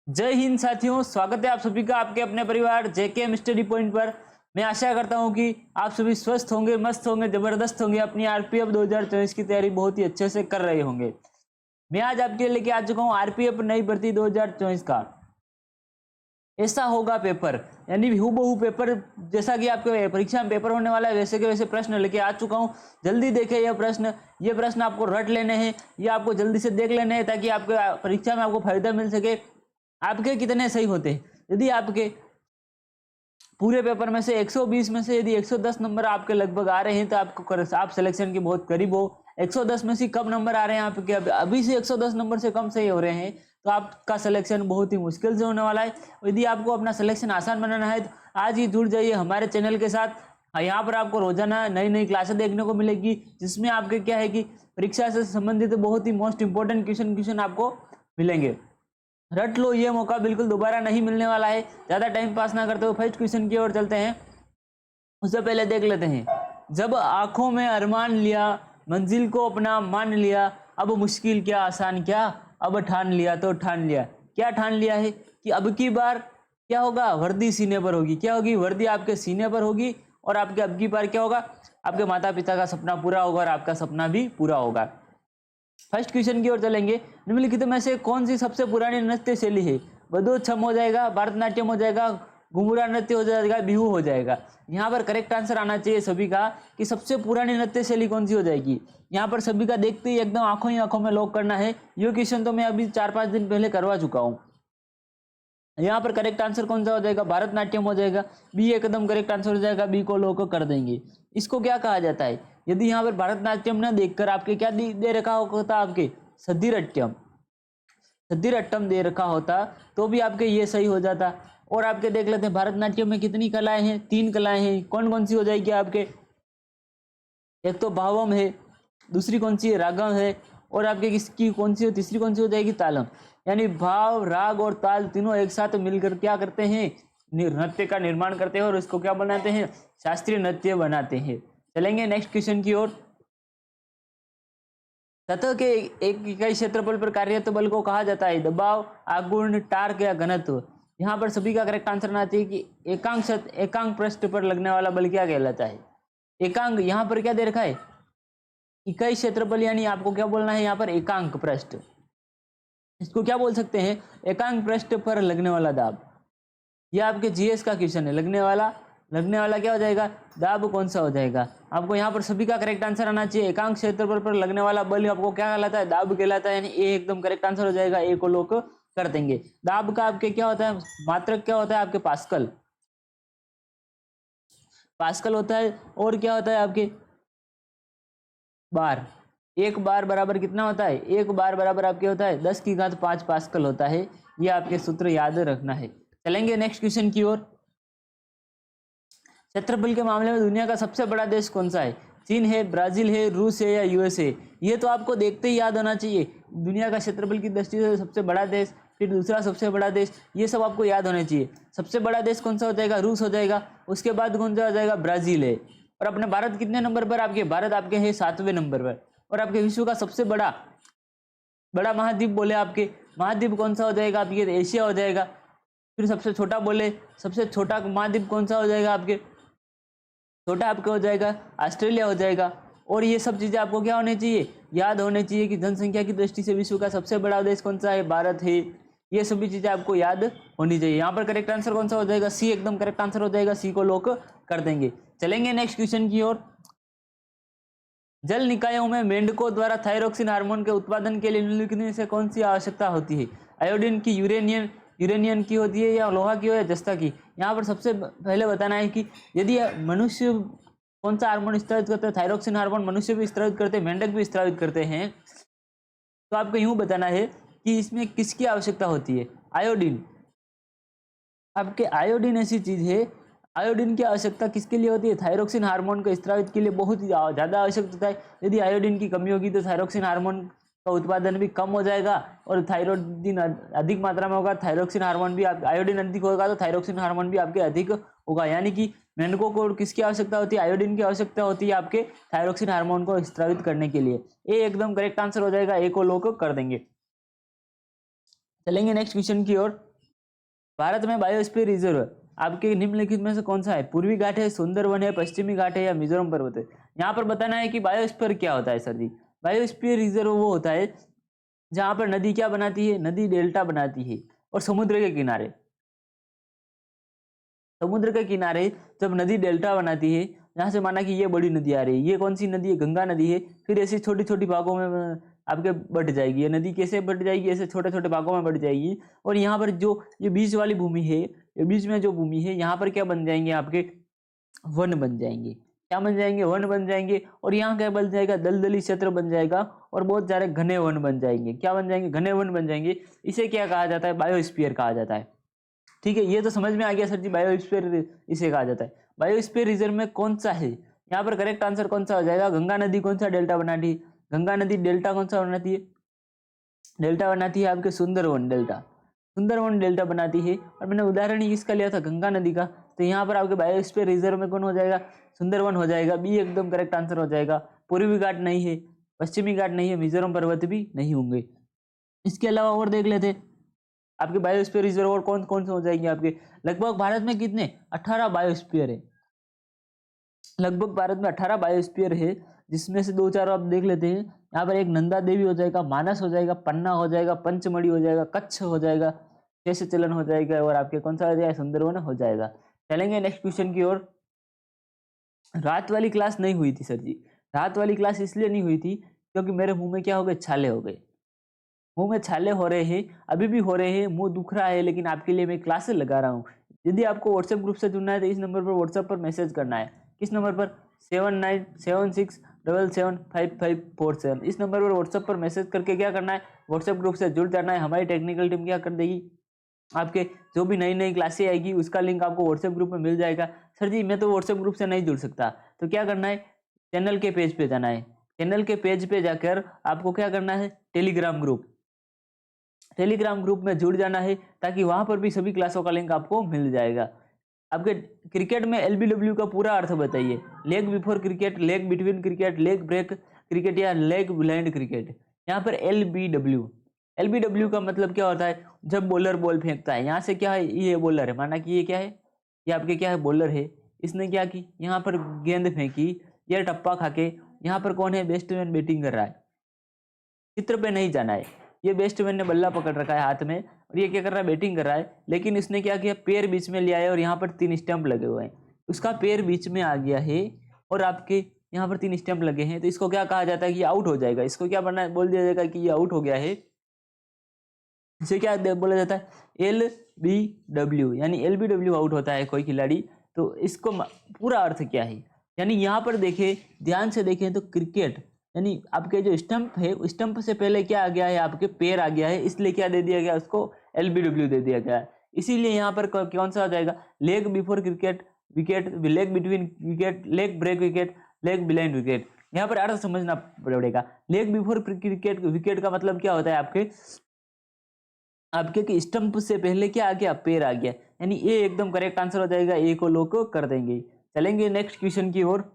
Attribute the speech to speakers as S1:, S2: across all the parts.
S1: जय हिंद साथियों, स्वागत है आप सभी का आपके अपने परिवार जेके स्टडी पॉइंट पर। मैं आशा करता हूं कि आप सभी स्वस्थ होंगे, मस्त होंगे, जबरदस्त होंगे, अपनी आरपीएफ 2024 की तैयारी बहुत ही अच्छे से कर रहे होंगे। मैं आज आपके लिए लेके आ चुका हूं आरपीएफ नई भर्ती 2024 का ऐसा होगा पेपर, यानी हूबहू पेपर जैसा कि आपके परीक्षा में पेपर होने वाला है वैसे के वैसे प्रश्न लेके आ चुका हूं। जल्दी देखें ये प्रश्न आपको रट लेने हैं, ये आपको जल्दी से देख लेने हैं ताकि आपके परीक्षा में आपको फायदा मिल सके। आपके कितने सही होते हैं? यदि आपके पूरे पेपर में से 120 में से यदि 110 नंबर आपके लगभग आ रहे हैं तो आप सिलेक्शन के बहुत करीब हो। 110 में से कम नंबर आ रहे हैं आपके, अभी से 110 नंबर से कम सही हो रहे हैं तो आपका सिलेक्शन बहुत ही मुश्किल से होने वाला है। यदि आपको अपना सिलेक्शन आसान बनाना है तो आज ही जुड़ जाइए हमारे चैनल के साथ। यहाँ पर आपको रोजाना नई नई क्लासें देखने को मिलेगी जिसमें आपके क्या है कि परीक्षा से संबंधित बहुत ही मोस्ट इंपॉर्टेंट क्वेश्चन आपको मिलेंगे। रट लो, ये मौका बिल्कुल दोबारा नहीं मिलने वाला है। ज्यादा टाइम पास ना करते हुए फर्स्ट क्वेश्चन की ओर चलते हैं। उससे पहले देख लेते हैं। जब आंखों में अरमान लिया, मंजिल को अपना मान लिया, अब मुश्किल क्या आसान क्या, अब ठान लिया तो ठान लिया। क्या ठान लिया है कि अब की बार क्या होगा, वर्दी सीने पर होगी। क्या होगी? वर्दी आपके सीने पर होगी और आपके अब की बार क्या होगा, आपके माता पिता का सपना पूरा होगा और आपका सपना भी पूरा होगा। फर्स्ट क्वेश्चन की ओर चलेंगे। निम्नलिखित में से कौन सी सबसे पुरानी नृत्य शैली है? बदोछम हो जाएगा, भरतनाट्यम हो जाएगा, घुंघरा नृत्य हो जाएगा, बिहू हो जाएगा। यहाँ पर करेक्ट आंसर आना चाहिए सभी का कि सबसे पुरानी नृत्य शैली कौन सी हो जाएगी। यहाँ पर सभी का देखते ही एकदम आंखों ही आंखों में लॉक करना है। ये क्वेश्चन तो मैं अभी 4-5 दिन पहले करवा चुका हूँ। यहाँ पर करेक्ट आंसर कौन सा हो जाएगा? भरतनाट्यम हो जाएगा। बी एकदम करेक्ट आंसर हो जाएगा, बी को लॉक कर देंगे। इसको क्या कहा जाता है? यदि यहाँ पर भरतनाट्यम न देखकर आपके क्या दे रखा होता, आपके सद्धिरट्टम दे रखा होता तो भी आपके ये सही हो जाता। और आपके देख लेते हैं भरतनाट्यम में कितनी कलाएं हैं? 3 कलाएं हैं। कौन कौन सी हो जाएगी आपके? एक तो भावम है, दूसरी कौन सी है? रागम है, और आपके किसकी कौन सी हो? तीसरी कौन सी हो जाएगी? तालम। यानी भाव, राग और ताल तीनों एक साथ मिलकर क्या करते हैं? नृत्य का निर्माण करते हैं और इसको क्या बनाते हैं? शास्त्रीय नृत्य बनाते हैं। चलेंगे नेक्स्ट क्वेश्चन की ओर। सतह के एक इकाई क्षेत्रफल पर कार्यरत बल को कहा जाता है दबाव, आघूर्ण, टार्क या घनत्व। यहाँ पर सभी का करेक्ट आंसर आना चाहिए कि एकांक पृष्ठ पर लगने वाला बल क्या कहलाता है? एकांक यहाँ पर क्या दे रखा है? इकाई क्षेत्रफल, यानी आपको क्या बोलना है यहाँ पर? एकांक पृष्ठ। इसको क्या बोल सकते हैं? एकांक पृष्ठ पर लगने वाला दाब। यह आपके जीएस का क्वेश्चन है। लगने वाला क्या हो जाएगा? दाब कौन सा हो जाएगा? आपको यहाँ पर सभी का करेक्ट आंसर आना चाहिए। एकांक क्षेत्रफल पर लगने वाला बल आपको क्या कहलाता है? दाब कहलाता है। यानी ए एकदम करेक्ट आंसर हो जाएगा। ए को लोग कर देंगे। दाब का आपके क्या होता है? मात्रक क्या होता है आपके? पास्कल होता है। और क्या होता है आपके? बार। एक बार बराबर कितना होता है? एक बार बराबर आपके होता है 10⁵ पास्कल होता है। ये आपके सूत्र याद रखना है। चलेंगे नेक्स्ट क्वेश्चन की ओर। क्षेत्रफल के मामले में दुनिया का सबसे बड़ा देश कौन सा है? चीन है, ब्राजील है, रूस है या यूएस है? ये तो आपको देखते ही याद होना चाहिए। दुनिया का क्षेत्रफल की दृष्टि से सबसे बड़ा देश, फिर दूसरा सबसे बड़ा देश, ये सब आपको याद होना चाहिए। सबसे बड़ा देश कौन सा हो जाएगा? रूस हो जाएगा। उसके बाद कौन सा हो जाएगा? ब्राजील है। और अपने भारत कितने नंबर पर आपके? भारत आपके है 7वें नंबर पर। और आपके विश्व का सबसे बड़ा महाद्वीप बोले आपके, महाद्वीप कौन सा हो जाएगा आपके? एशिया हो जाएगा। फिर सबसे छोटा बोले, सबसे छोटा महाद्वीप कौन सा हो जाएगा आपके? छोटा आपका हो जाएगा ऑस्ट्रेलिया हो जाएगा। और ये सब चीजें आपको क्या होनी चाहिए? याद होनी चाहिए कि जनसंख्या की दृष्टि से विश्व का सबसे बड़ा देश कौन सा है? भारत है। ये सभी चीजें आपको याद होनी चाहिए। यहाँ पर करेक्ट आंसर कौन सा हो जाएगा? सी एकदम करेक्ट आंसर हो जाएगा। सी को लॉक कर देंगे। चलेंगे नेक्स्ट क्वेश्चन की ओर। जल निकायों में मेंढकों द्वारा थायरोक्सिन हार्मोन के उत्पादन के लिए निम्नलिखित में से कौन सी आवश्यकता होती है? आयोडीन की, यूरेनियम की होती है, या लोहा की हो, या जस्ता की? यहाँ पर सबसे पहले बताना है कि यदि मनुष्य कौन सा हार्मोन स्रावित करते हैं? थायरोक्सिन हार्मोन मनुष्य भी स्रावित करते हैं, मेंढक भी स्रावित करते हैं। तो आपको यूं बताना है कि इसमें किसकी आवश्यकता होती है? आयोडीन। आपके आयोडीन ऐसी चीज है, आयोडीन की आवश्यकता किसके लिए होती है? थायरोक्सिन हार्मोन को स्रावित के लिए बहुत ही ज्यादा आवश्यक होता है। यदि आयोडीन की कमी होगी तो थायरोक्सिन हार्मोन का उत्पादन भी कम हो जाएगा और थायरोडीन अधिक मात्रा में होगा, थायरोक्सिन हार्मोन भी आयोडीन अधिक होगा तो थायरोक्सिन हार्मोन भी आपके अधिक होगा। यानी कि मेंढकों को किसकी आवश्यकता होती है? आयोडीन की आवश्यकता होती है आपके थायरोक्सिन हार्मोन को स्रावित करने के लिए। ए एकदम करेक्ट आंसर हो जाएगा। ए को लॉक कर देंगे। चलेंगे नेक्स्ट क्वेश्चन की ओर। भारत में बायोस्फीयर रिजर्व आपके निम्नलिखित में से कौन सा है? पूर्वी घाट है, सुंदरवन है, पश्चिमी घाट है या मिजोरम पर्वत है? यहाँ पर बताना है कि बायोस्फीयर क्या होता है सर जी। बायोस्फीयर रिजर्व वो होता है जहां पर नदी क्या बनाती है, नदी डेल्टा बनाती है और समुद्र के किनारे जब नदी डेल्टा बनाती है, जहां से माना कि ये बड़ी नदी आ रही है, ये कौन सी नदी है, गंगा नदी है, फिर ऐसी छोटी छोटी भागों में आपके बढ़ जाएगी। ये नदी कैसे बढ़ जाएगी, ऐसे छोटे छोटे भागों में बढ़ जाएगी। और यहाँ पर जो ये बीच वाली भूमि है, ये बीच में जो भूमि है, यहाँ पर क्या बन जाएंगे आपके वन बन जाएंगे। क्या बन जाएंगे? वन बन जाएंगे। और यहाँ क्या बन जाएगा? दलदली क्षेत्र बन जाएगा और बहुत सारे घने वन बन जाएंगे। क्या बन जाएंगे? घने वन बन जाएंगे। इसे क्या कहा जाता है? बायोस्फीयर कहा जाता है। ठीक है, ये तो समझ में आ गया सर जी, बायोस्फीयर इसे कहा जाता है। बायोस्फीयर रिजर्व में कौन सा है? यहाँ पर करेक्ट आंसर कौन सा हो जाएगा? गंगा नदी कौन सा डेल्टा बनाती है? गंगा नदी डेल्टा कौन सा बनाती है? डेल्टा बनाती है आपके सुंदरवन डेल्टा। सुंदरवन डेल्टा बनाती है। और मैंने उदाहरण ही किसका लिया था? गंगा नदी का। तो यहाँ पर आपके बायोस्फीयर रिजर्व में कौन हो जाएगा? सुंदरवन हो जाएगा। बी एकदम करेक्ट आंसर हो जाएगा। पूर्वी घाट नहीं है, पश्चिमी घाट नहीं है, मिजोरम पर्वत भी नहीं होंगे। इसके अलावा और देख लेते आपके बायोस्फीयर रिजर्व और कौन कौन से हो जाएंगे आपके। लगभग भारत में कितने? 18 बायोस्फीयर है। लगभग भारत में 18 बायोस्फीयर है, जिसमें से दो चार आप देख लेते हैं। यहाँ पर एक नंदा देवी हो जाएगा, मानस हो जाएगा, पन्ना हो जाएगा, पंचमढ़ी हो जाएगा, कच्छ हो जाएगा, शेष चलन हो जाएगा और आपके कौन सा हो जाएगा? सुंदरवन हो जाएगा। चलेंगे नेक्स्ट क्वेश्चन की ओर। रात वाली क्लास नहीं हुई थी सर जी। रात वाली क्लास इसलिए नहीं हुई थी क्योंकि मेरे मुंह में क्या हो गए? छाले हो गए। मुंह में छाले हो रहे हैं, अभी भी हो रहे हैं, मुंह दुख रहा है, लेकिन आपके लिए मैं क्लासेस लगा रहा हूँ। यदि आपको व्हाट्सएप ग्रुप से जुड़ना है तो इस नंबर पर व्हाट्सएप पर मैसेज करना है। किस नंबर पर? 7976775547। इस नंबर पर व्हाट्सएप पर मैसेज करके क्या करना है? व्हाट्सएप ग्रुप से जुड़ जाना है। हमारी टेक्निकल टीम क्या कर देगी? आपके जो भी नई नई क्लासें आएगी उसका लिंक आपको व्हाट्सएप ग्रुप में मिल जाएगा। सर जी मैं तो व्हाट्सएप ग्रुप से नहीं जुड़ सकता, तो क्या करना है? चैनल के पेज पे जाना है। चैनल के पेज पे जाकर आपको क्या करना है? टेलीग्राम ग्रुप में जुड़ जाना है, ताकि वहां पर भी सभी क्लासों का लिंक आपको मिल जाएगा। आपके क्रिकेट में एलबीडब्ल्यू का पूरा अर्थ बताइए। Leg before cricket, leg between cricket, leg break cricket या लेग ब्लाइंड क्रिकेट। यहाँ पर एलबीडब्ल्यू का मतलब क्या होता है? जब बॉलर बॉल फेंकता है, यहाँ से क्या है? ये बॉलर है, माना कि ये क्या है? ये आपके क्या है? बॉलर है। इसने क्या की? यहाँ पर गेंद फेंकी, ये टप्पा खाके। यहाँ पर कौन है? बैट्समैन बैटिंग कर रहा है। चित्र पे नहीं जाना है। ये बैट्समैन ने बल्ला पकड़ रखा है हाथ में और ये क्या कर रहा है? बैटिंग कर रहा है। लेकिन इसने क्या किया? पैर बीच में लिया है और यहाँ पर 3 स्टंप लगे हुए हैं। उसका पैर बीच में आ गया है और आपके यहाँ पर 3 स्टंप लगे हैं, तो इसको क्या कहा जाता है? कि आउट हो जाएगा। इसको क्या बनना बोल दिया जाएगा कि ये आउट हो गया है। इसे क्या बोला जाता है? LBW, यानी LBW आउट होता है कोई खिलाड़ी। तो इसको पूरा अर्थ क्या है? यानी यहाँ पर देखें, ध्यान से देखें तो क्रिकेट यानी आपके जो स्टंप है, स्टंप से पहले क्या आ गया है? आपके पैर आ गया है, इसलिए क्या दे दिया गया? उसको LBW दे दिया गया है। इसीलिए यहाँ पर कौन सा हो जाएगा? Leg before cricket wicket, leg between wicket, leg break wicket, leg blind wicket. यहाँ पर अर्थ समझना पड़ेगा। लेग बिफोर क्रिकेट विकेट का मतलब क्या होता है? आपके स्टंप से पहले क्या आ गया? पैर आ गया, यानी ए एकदम करेक्ट आंसर हो जाएगा। ए को लोग कर देंगे। चलेंगे नेक्स्ट क्वेश्चन की ओर।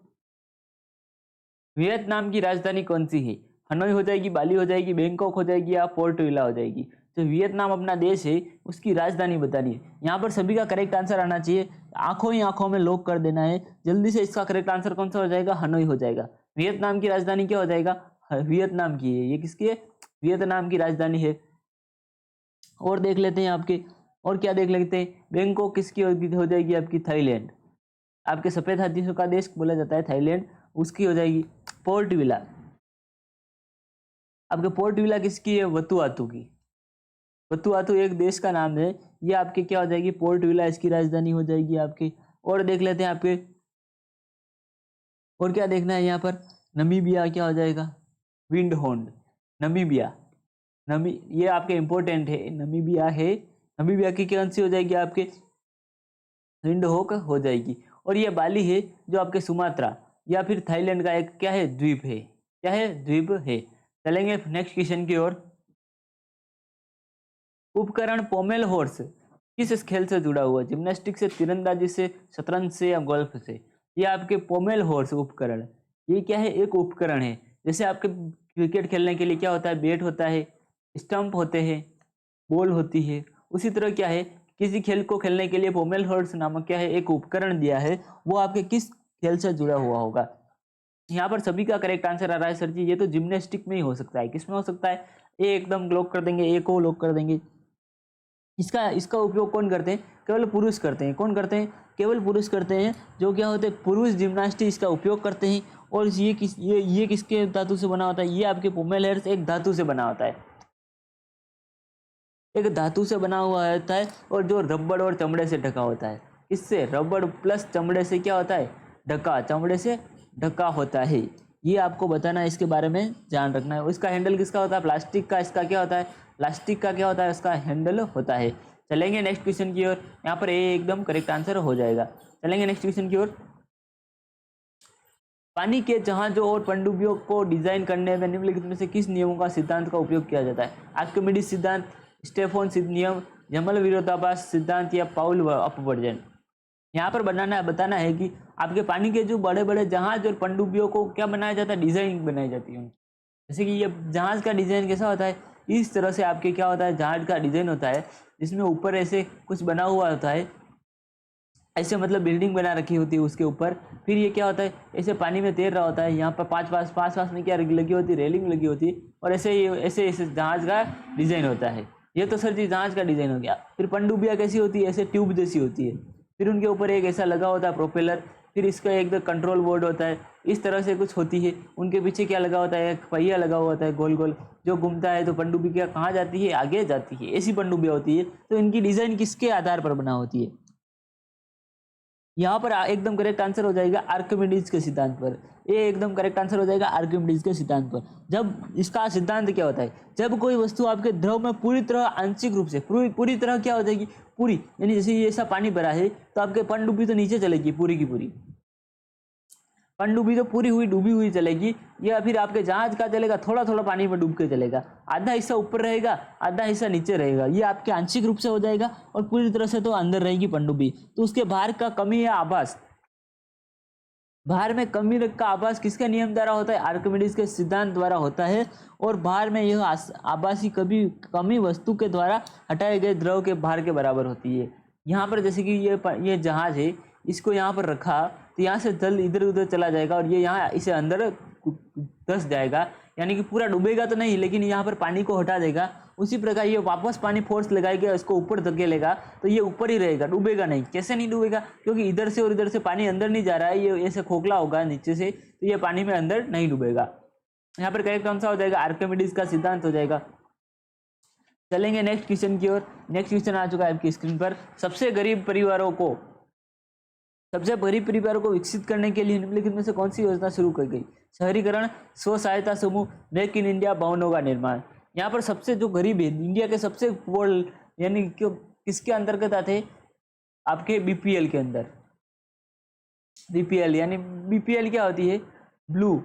S1: वियतनाम की राजधानी कौन सी है? हनोई हो जाएगी, बाली हो जाएगी, बैंकॉक हो जाएगी या पोर्ट विला हो जाएगी? जो वियतनाम अपना देश है उसकी राजधानी बतानी है। यहाँ पर सभी का करेक्ट आंसर आना चाहिए। आंखों ही आंखों में लॉक कर देना है जल्दी से। इसका करेक्ट आंसर कौन सा हो जाएगा? हनोई हो जाएगा। वियतनाम की राजधानी क्या हो जाएगा? वियतनाम की है। ये किसकी है? वियतनाम की राजधानी है। और देख लेते हैं आपके, और क्या देख लेते हैं? बैंकॉक किसकी हो जाएगी? आपकी थाईलैंड। आपके सफेद हाथियों का देश बोला जाता है थाईलैंड, उसकी हो जाएगी। पोर्ट विला, आपके पोर्ट विला किसकी है? वतुआतू की। वतुआतू एक देश का नाम है। ये आपके क्या हो जाएगी? पोर्ट विला इसकी राजधानी हो जाएगी आपकी। और देख लेते हैं आपके, और क्या देखना है यहाँ पर? नमीबिया क्या हो जाएगा? विंडहोर्न, नमीबिया। ये आपके इंपॉर्टेंट है, नमीबिया है। नमीबिया की कौन सी हो जाएगी? आपके विंडहोक हो जाएगी। और ये बाली है जो आपके सुमात्रा या फिर थाईलैंड का एक क्या है? द्वीप है। क्या है? द्वीप है। चलेंगे नेक्स्ट क्वेश्चन की ओर। उपकरण पोमेल हॉर्स किस खेल से जुड़ा हुआ है? जिम्नास्टिक से, तीरंदाजी से, शतरंज से या गोल्फ से? ये आपके पोमेल हॉर्स उपकरण, ये क्या है? एक उपकरण है। जैसे आपके क्रिकेट खेलने के लिए क्या होता है? बैट होता है, स्टंप होते हैं, बॉल होती है। उसी तरह क्या है? किसी खेल को खेलने के लिए पोमेल हॉर्स नामक क्या है एक उपकरण दिया है, वो आपके किस खेल से जुड़ा हुआ होगा? यहाँ पर सभी का करेक्ट आंसर आ रहा है सर जी ये तो जिम्नास्टिक में ही हो सकता है। किसमें हो सकता है? ए एकदम लॉक कर देंगे, ए को लॉक कर देंगे। इसका इसका उपयोग कौन करते हैं? केवल पुरुष करते हैं। कौन करते हैं? केवल पुरुष करते हैं। जो क्या होते हैं? पुरुष जिम्नास्टिक इसका उपयोग करते हैं। और ये किसके धातु से बना होता है? ये आपके पोमेल हॉर्स एक धातु से बना होता है, एक धातु से बना हुआ होता है, और जो रबड़ और चमड़े से ढका होता है। इससे रबड़ प्लस चमड़े से क्या होता है? ढका, चमड़े से ढका होता है। ये आपको बताना है, इसके बारे में ध्यान रखना है। इसका हैंडल किसका होता है? प्लास्टिक का। इसका क्या होता है? प्लास्टिक का क्या होता है? इसका हैंडल होता है। चलेंगे नेक्स्ट क्वेश्चन की ओर। यहाँ पर ए एकदम करेक्ट आंसर हो जाएगा। चलेंगे नेक्स्ट क्वेश्चन की ओर। पानी के जहाजों और पनडुब्बियों को डिजाइन करने में निम्नलिखित में से किस नियमों का सिद्धांत का उपयोग किया जाता है? आर्किमिडीज सिद्धांत, स्टेफन नियम, जमल विरोधाभास सिद्धांत या पाउल अपवर्जन? यहाँ पर बताना है कि आपके पानी के जो बड़े बड़े जहाज और पनडुब्बियों को क्या बनाया जाता है? डिजाइन बनाई जाती है। जैसे कि ये जहाज का डिजाइन कैसा होता है? इस तरह से आपके क्या होता है? जहाज का डिजाइन होता है जिसमें ऊपर ऐसे कुछ बना हुआ होता है, ऐसे मतलब बिल्डिंग बना रखी होती है उसके ऊपर। फिर ये क्या होता है? ऐसे पानी में तैर रहा होता है। यहाँ पर पास में क्या लगी होती है? रेलिंग लगी होती है। और ऐसे जहाज का डिजाइन होता है। ये तो सर जी जहाज का डिजाइन हो गया। फिर पनडुब्बियाँ कैसी होती है? ऐसे ट्यूब जैसी होती है। फिर उनके ऊपर एक ऐसा लगा होता है प्रोपेलर। फिर इसका एक कंट्रोल बोर्ड होता है, इस तरह से कुछ होती है। उनके पीछे क्या लगा होता है? एक पहिया लगा हुआ होता है गोल गोल, जो घूमता है। तो पनडुब्बी क्या कहाँ जाती है? आगे जाती है। ऐसी पनडुब्बियाँ होती है। तो इनकी डिजाइन किसके आधार पर बना होती है? यहाँ पर एकदम करेक्ट आंसर हो जाएगा आर्किमिडीज के सिद्धांत पर। ये एकदम करेक्ट आंसर हो जाएगा आर्किमिडीज के सिद्धांत पर। जब इसका सिद्धांत क्या होता है? जब कोई वस्तु आपके द्रव में पूरी तरह आंशिक रूप से पूरी तरह क्या हो जाएगी? पूरी, यानी जैसे ये ऐसा पानी भरा है तो आपके पनडुब्बी तो नीचे चलेगी पूरी की पूरी, पनडुब्बी तो पूरी हुई डूबी हुई चलेगी। या फिर आपके जहाज का चलेगा? थोड़ा थोड़ा पानी में डूब के चलेगा। आधा हिस्सा ऊपर रहेगा, आधा हिस्सा नीचे रहेगा। ये आपके आंशिक रूप से हो जाएगा। और पूरी तरह से तो अंदर रहेगी पनडुब्बी। तो उसके भार का कमी या आभास, भार में कमी का आभास किसके नियम द्वारा होता है? आर्किमिडीज के सिद्धांत द्वारा होता है। और भार में यह आभासी कमी वस्तु के द्वारा हटाए गए द्रव के भार के बराबर होती है। यहाँ पर जैसे कि ये जहाज है, इसको यहाँ पर रखा तो यहाँ से जल इधर उधर चला जाएगा और ये यहाँ इसे अंदर धंस जाएगा, यानी कि पूरा डूबेगा तो नहीं, लेकिन यहाँ पर पानी को हटा देगा। उसी प्रकार ये वापस पानी फोर्स लगाएगा, इसको ऊपर धकेलेगा तो ये ऊपर ही रहेगा, डूबेगा नहीं। कैसे नहीं डूबेगा? क्योंकि इधर से और इधर से पानी अंदर नहीं जा रहा है, ये ऐसे खोखला होगा नीचे से, तो ये पानी में अंदर नहीं डूबेगा। यहाँ पर करेक्ट कौन सा हो जाएगा? आर्किमिडीज का सिद्धांत हो जाएगा। चलेंगे नेक्स्ट क्वेश्चन की ओर। नेक्स्ट क्वेश्चन आ चुका है आपकी स्क्रीन पर। सबसे गरीब परिवारों को विकसित करने के लिए निम्नलिखित में से कौन सी योजना शुरू की गई? शहरीकरण, स्व सहायता समूह, मेक इन इंडिया, भवनों का निर्माण। यहाँ पर सबसे जो गरीब है, इंडिया के सबसे पोर, यानी किसके अंतर्गत आते हैं? आपके बीपीएल के अंदर। बीपीएल यानी बीपीएल क्या होती है? ब्लू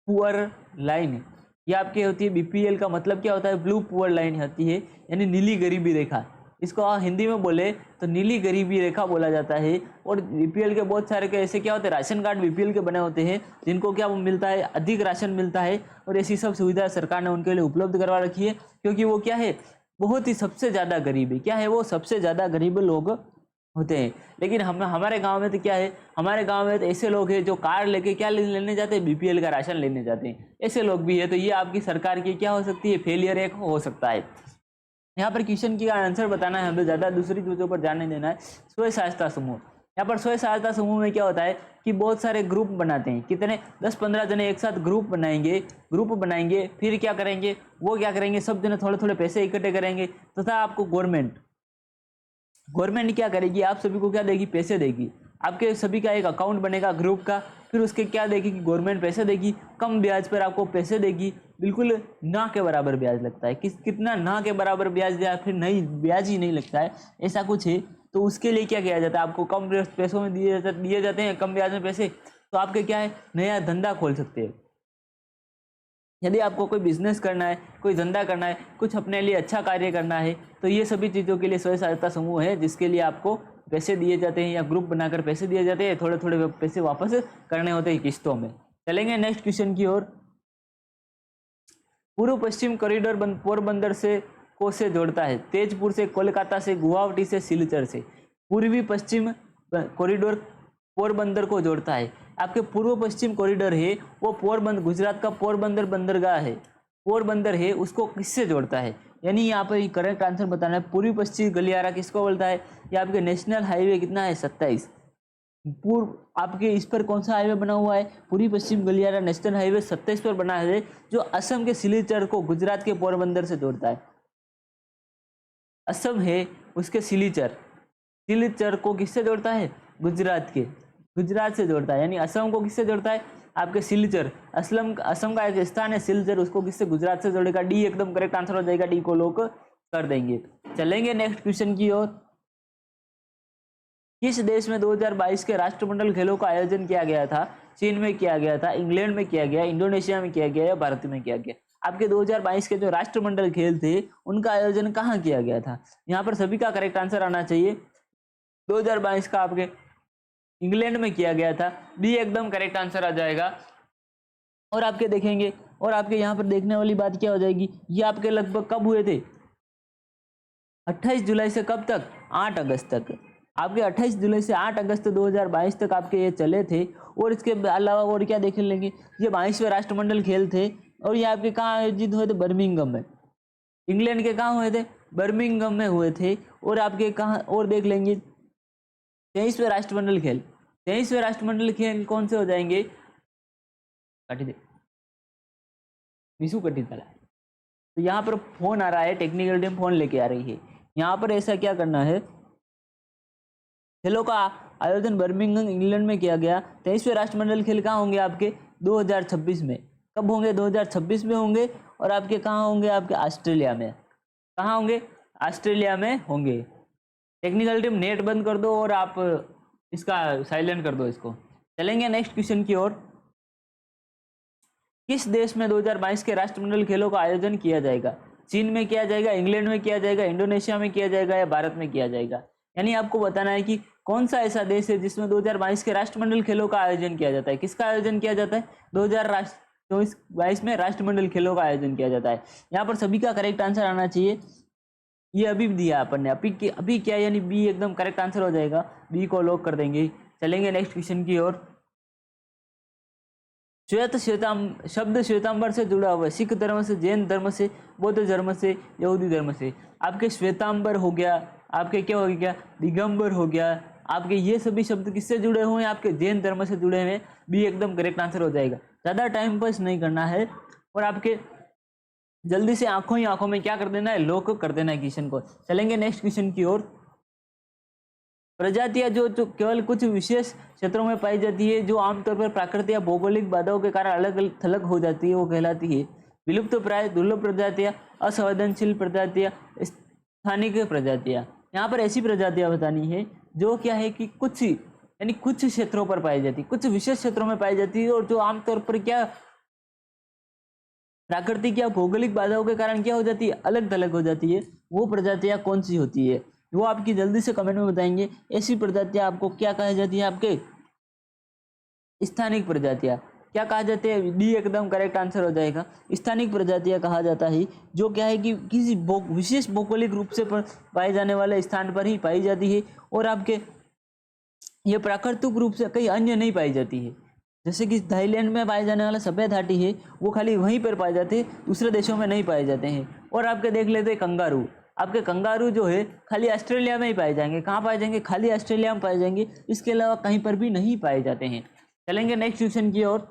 S1: पुअर लाइन, ये आपकी होती है। बीपीएल का मतलब क्या होता है? ब्लू पुअर लाइन होती है, यानी नीली गरीबी रेखा। इसको हिंदी में बोले तो नीली गरीबी रेखा बोला जाता है। और बीपीएल के बहुत सारे ऐसे क्या होते हैं? राशन कार्ड बीपीएल के बने होते हैं, जिनको क्या मिलता है? अधिक राशन मिलता है। और ऐसी सब सुविधा सरकार ने उनके लिए उपलब्ध करवा रखी है, क्योंकि वो क्या है? बहुत ही सबसे ज़्यादा गरीब है। क्या है वो? सबसे ज़्यादा गरीब लोग होते हैं। लेकिन हमारे गांव में तो क्या है? हमारे गांव में तो ऐसे लोग हैं जो कार लेके क्या लेने जाते हैं? बीपीएल का राशन लेने जाते हैं। ऐसे लोग भी है। तो ये आपकी सरकार की क्या हो सकती है? फेलियर एक हो सकता है। यहाँ पर क्वेश्चन की आंसर बताना है, हमें ज़्यादा दूसरी चीज़ों पर ध्यान नहीं देना है। स्वयं सहायता समूह, यहाँ पर स्वयं सहायता समूह में क्या होता है कि बहुत सारे ग्रुप बनाते हैं। कितने? 10-15 जने एक साथ ग्रुप बनाएंगे। फिर क्या करेंगे? वो क्या करेंगे? सब जने थोड़े थोड़े पैसे इकट्ठे करेंगे, तथा आपको गवर्नमेंट क्या करेगी? आप सभी को क्या देगी? पैसे देगी। आपके सभी का एक अकाउंट बनेगा ग्रुप का। फिर उसके क्या देगी कि गवर्नमेंट पैसे देगी, कम ब्याज पर आपको पैसे देगी। बिल्कुल ना के बराबर ब्याज लगता है। कितना ना के बराबर ब्याज दिया, फिर नहीं ब्याज ही नहीं लगता है, ऐसा कुछ है। तो उसके लिए क्या किया जाता है? आपको कम पैसों में दिए जाते हैं, कम ब्याज में पैसे। तो आपके क्या है? नया धंधा खोल सकते हैं। यदि आपको कोई बिजनेस करना है, कोई धंधा करना है, कुछ अपने लिए अच्छा कार्य करना है, तो ये सभी चीज़ों के लिए स्वयं सहायता समूह है, जिसके लिए आपको पैसे दिए जाते हैं या ग्रुप बनाकर पैसे दिए जाते हैं। थोड़े थोड़े पैसे वापस करने होते हैं किस्तों में। चलेंगे नेक्स्ट क्वेश्चन की ओर। पूर्व पश्चिम कॉरिडोर पोरबंदर से को से जोड़ता है, तेजपुर से, कोलकाता से, गुवाहाटी से, सिलचर से। पूर्वी पश्चिम कॉरिडोर पोरबंदर को जोड़ता है। आपके पूर्व पश्चिम कॉरिडोर है वो पोरबंदर, गुजरात का पोरबंदर बंदरगाह है, पोरबंदर है, उसको किससे जोड़ता है? यानी यहाँ पर करेक्ट आंसर बताना है। पूर्वी पश्चिम गलियारा किसको बोलता है? ये आपके नेशनल हाईवे कितना है? 27। पूर्व आपके इस पर कौन सा हाईवे बना हुआ है? पूर्वी पश्चिम गलियारा नेशनल हाईवे 27 पर बना है, जो असम के सिलीचर को गुजरात के पोरबंदर से जोड़ता है। असम है उसके सिलीचर, सिलीचर को किससे जोड़ता है? गुजरात से जोड़ता है। यानी असम को किससे जोड़ता है? आपके सिलीचर। असम का एक स्थान है सिलीचर, उसको किससे? गुजरात से जोड़ेगा। डी एकदम करेक्ट आंसर हो जाएगा, डी को लॉक कर देंगे। चलेंगे नेक्स्ट क्वेश्चन की ओर। किस देश में 2022 के राष्ट्रमंडल खेलों का आयोजन किया गया था? चीन में किया गया था, इंग्लैंड में किया गया, इंडोनेशिया में किया गया या भारत में किया गया? आपके 2022 के जो राष्ट्रमंडल खेल थे उनका आयोजन कहाँ किया गया था? यहाँ पर सभी का करेक्ट आंसर आना चाहिए। 2022 का आपके इंग्लैंड में किया गया था, बी एकदम करेक्ट आंसर आ जाएगा। और आपके देखेंगे, और आपके यहाँ पर देखने वाली बात क्या हो जाएगी, ये आपके लगभग कब हुए थे? 28 जुलाई से कब तक? 8 अगस्त तक। आपके 28 जुलाई से 8 अगस्त 2022 तक आपके ये चले थे। और इसके अलावा और क्या देख लेंगे, ये 22वें राष्ट्रमंडल खेल थे और ये आपके कहाँ आयोजित हुए थे? बर्मिंघम में। इंग्लैंड के कहाँ हुए थे? बर्मिंघम में हुए थे। और आपके कहाँ और देख लेंगे, 23वें राष्ट्रमंडल खेल, 23वें राष्ट्रमंडल खेल कौन से हो जाएंगे? विशु कटी तला। तो यहाँ पर फोन आ रहा है, टेक्निकल टीम फोन लेके आ रही है। यहाँ पर ऐसा क्या करना है, खेलों का आयोजन बर्मिंघम इंग्लैंड में किया गया। 23वें राष्ट्रमंडल खेल कहाँ होंगे? आपके 2026 में। कब होंगे? 2026 में होंगे। और आपके कहाँ होंगे? आपके ऑस्ट्रेलिया में। कहाँ होंगे? ऑस्ट्रेलिया में होंगे। टेक्निकल टीम नेट बंद कर दो और आप इसका साइलेंट कर दो इसको। चलेंगे नेक्स्ट क्वेश्चन की ओर। किस देश में 2022 के राष्ट्रमंडल खेलों का आयोजन किया जाएगा? चीन में किया जाएगा, इंग्लैंड में किया जाएगा, इंडोनेशिया में किया जाएगा या भारत में किया जाएगा? यानी आपको बताना है कि कौन सा ऐसा देश है जिसमें 2022 के राष्ट्रमंडल खेलों का आयोजन किया जाता है। किसका आयोजन किया जाता है? 2022 में राष्ट्रमंडल खेलों का आयोजन किया जाता है। यहाँ पर सभी का करेक्ट आंसर आना चाहिए। ये अभी दिया अपन ने, अभी क्या, यानी बी एकदम करेक्ट आंसर हो जाएगा, बी को लॉक कर देंगे। चलेंगे नेक्स्ट क्वेश्चन की ओर। शब्द श्वेतांबर से जुड़ा हुआ है, सिख धर्म से, जैन धर्म से, बौद्ध धर्म से, यहूदी धर्म से। आपके श्वेतांबर हो गया, आपके क्या हो गया? दिगंबर हो गया। आपके ये सभी शब्द किससे जुड़े हुए हैं? आपके जैन धर्म से जुड़े हुए हैं। बी एकदम करेक्ट आंसर हो जाएगा। ज़्यादा टाइम पास नहीं करना है और आपके जल्दी से आंखों ही आंखों में क्या कर देना है? लॉक कर देना है क्वेश्चन को। चलेंगे नेक्स्ट क्वेश्चन की ओर। प्रजातियां जो केवल कुछ विशेष क्षेत्रों में पाई जाती है, जो आमतौर पर प्राकृतिक या भौगोलिक बाधाओं के कारण अलग थलग हो जाती है, वो कहलाती है विलुप्त प्राय, दुर्लभ प्रजातियां, असंवेदनशील प्रजातियां, स्थानिक प्रजातियां। यहाँ पर ऐसी प्रजातियां बतानी है जो क्या है कि कुछ, यानी कुछ क्षेत्रों पर पाई जाती है, कुछ विशेष क्षेत्रों में पाई जाती है और जो आमतौर पर क्या प्राकृतिक या भौगोलिक बाधाओं के कारण क्या हो जाती है? अलग थलग हो जाती है। वो प्रजातियां कौन सी होती है वो आपकी जल्दी से कमेंट में बताएंगे। ऐसी प्रजातियां आपको क्या कहा जाती है? आपके स्थानिक प्रजातियां क्या कहा जाते हैं? डी एकदम करेक्ट आंसर हो जाएगा। स्थानिक प्रजातियां कहा जाता है जो क्या है कि किसी विशेष भौगोलिक रूप से पाए जाने वाले स्थान पर ही पाई जाती है और आपके ये प्राकृतिक रूप से कई अन्य नहीं पाई जाती है। जैसे कि थाईलैंड में पाए जाने वाला सफ़ेद हाथी है, वो खाली वहीं पर पाए जाते हैं, दूसरे देशों में नहीं पाए जाते हैं। और आपके देख लेते हैं कंगारू, आपके कंगारू जो है खाली ऑस्ट्रेलिया में ही पाए जाएंगे। कहाँ पाए जाएंगे? खाली ऑस्ट्रेलिया में पाए जाएंगे, इसके अलावा कहीं पर भी नहीं पाए जाते हैं। चलेंगे नेक्स्ट क्वेश्चन की ओर।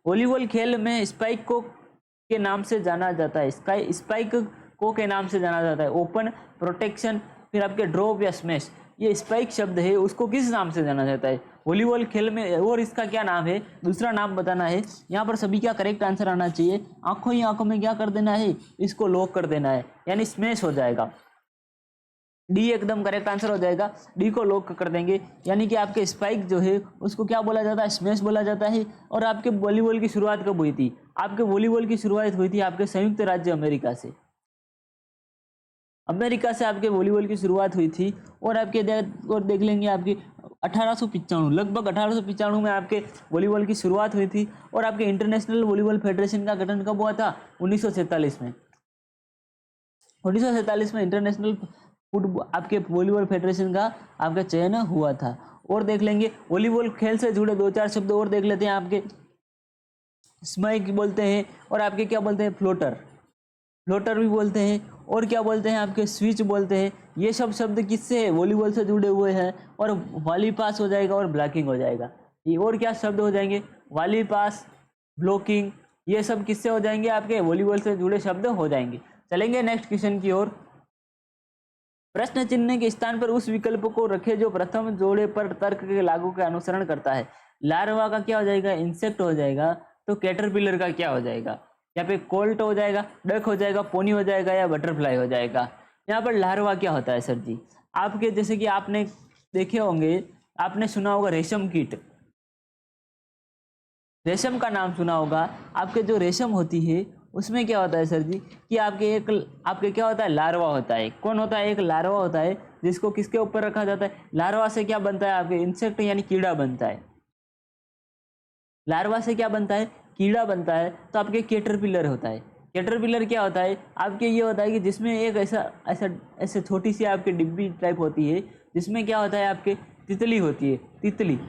S1: वॉलीबॉल खेल में स्पाइक को के नाम से जाना जाता है, स्पाइक को के नाम से जाना जाता है। ओपन, प्रोटेक्शन, फिर आपके ड्रॉप या स्मैश। ये स्पाइक शब्द है उसको किस नाम से जाना जाता है वॉलीबॉल खेल में, और इसका क्या नाम है? दूसरा नाम बताना है। यहाँ पर सभी का करेक्ट आंसर आना चाहिए। आंखों ही आंखों में क्या कर देना है? इसको लॉक कर देना है, यानी स्मैश हो जाएगा। डी एकदम करेक्ट आंसर हो जाएगा, डी को लॉक कर देंगे। यानी कि आपके स्पाइक जो है उसको क्या बोला जाता है? स्मैश बोला जाता है। और आपके वॉलीबॉल की शुरुआत कब हुई थी? आपके वॉलीबॉल की शुरुआत हुई थी आपके संयुक्त राज्य अमेरिका से। अमेरिका से आपके वॉलीबॉल की शुरुआत हुई थी। और आपके और देख लेंगे आपकी 1895, लगभग 1895 में आपके वॉलीबॉल की शुरुआत हुई थी। और आपके इंटरनेशनल वॉलीबॉल फेडरेशन का गठन कब हुआ था? 1947 में। 1947 में इंटरनेशनल फुट आपके वॉलीबॉल फेडरेशन का आपका चयन हुआ था। और देख लेंगे वॉलीबॉल खेल से जुड़े 2-4 शब्द और देख लेते हैं। आपके स्माइक बोलते हैं, और आपके क्या बोलते हैं, फ्लोटर, फ्लोटर भी बोलते हैं, और क्या बोलते हैं आपके स्विच बोलते हैं। ये सब शब्द किससे है, वॉलीबॉल से जुड़े हुए हैं। और वॉली पास हो जाएगा और ब्लॉकिंग हो जाएगा। ये और क्या शब्द हो जाएंगे, वॉली पास, ब्लॉकिंग, ये सब किससे हो जाएंगे, आपके वॉलीबॉल से जुड़े शब्द हो जाएंगे। चलेंगे नेक्स्ट क्वेश्चन की ओर। प्रश्न चिन्ह के स्थान पर उस विकल्प को रखें जो प्रथम जोड़े पर तर्क के लागू का अनुसरण करता है। लार्वा का क्या हो जाएगा, इंसेक्ट हो जाएगा। तो कैटरपिलर का क्या हो जाएगा, यहाँ पे कोल्ट हो जाएगा, डक हो जाएगा, पोनी हो जाएगा, या बटरफ्लाई हो जाएगा। यहाँ पर लार्वा क्या होता है सर जी, आपके जैसे कि आपने देखे होंगे, आपने सुना होगा रेशम कीट, रेशम का नाम सुना होगा। आपके जो रेशम होती है उसमें क्या होता है सर जी, कि आपके क्या होता है, लार्वा होता है। कौन होता है, एक लार्वा होता है, जिसको किसके ऊपर रखा जाता है, लार्वा से क्या बनता है, आपके इंसेक्ट यानी कीड़ा बनता है। लार्वा से क्या बनता है, कीड़ा बनता है। तो आपके कैटरपिलर होता है। कैटरपिलर क्या होता है, आपके ये होता है कि जिसमें एक ऐसे छोटी सी आपकी डिब्बी टाइप होती है, जिसमें क्या होता है, आपके तितली होती है। तितली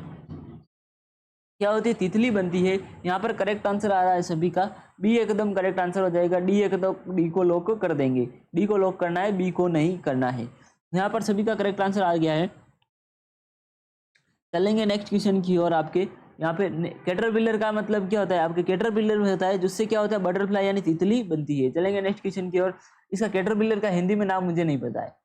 S1: क्या होती है, तितली बनती है। यहाँ पर करेक्ट आंसर आ रहा है सभी का, बी एकदम करेक्ट आंसर हो जाएगा। डी एकदम, डी को लॉक कर देंगे, डी को लॉक करना है, बी को नहीं करना है। यहाँ पर सभी का करेक्ट आंसर आ गया है। चलेंगे नेक्स्ट क्वेश्चन की ओर। आपके यहाँ पे कैटरपिलर का मतलब क्या होता है, आपके कैटरपिलर में होता है जिससे क्या होता है, बटरफ्लाई यानी तितली बनती है। चलेंगे नेक्स्ट क्वेश्चन की ओर। इसका कैटरपिलर का हिंदी में नाम मुझे नहीं पता है।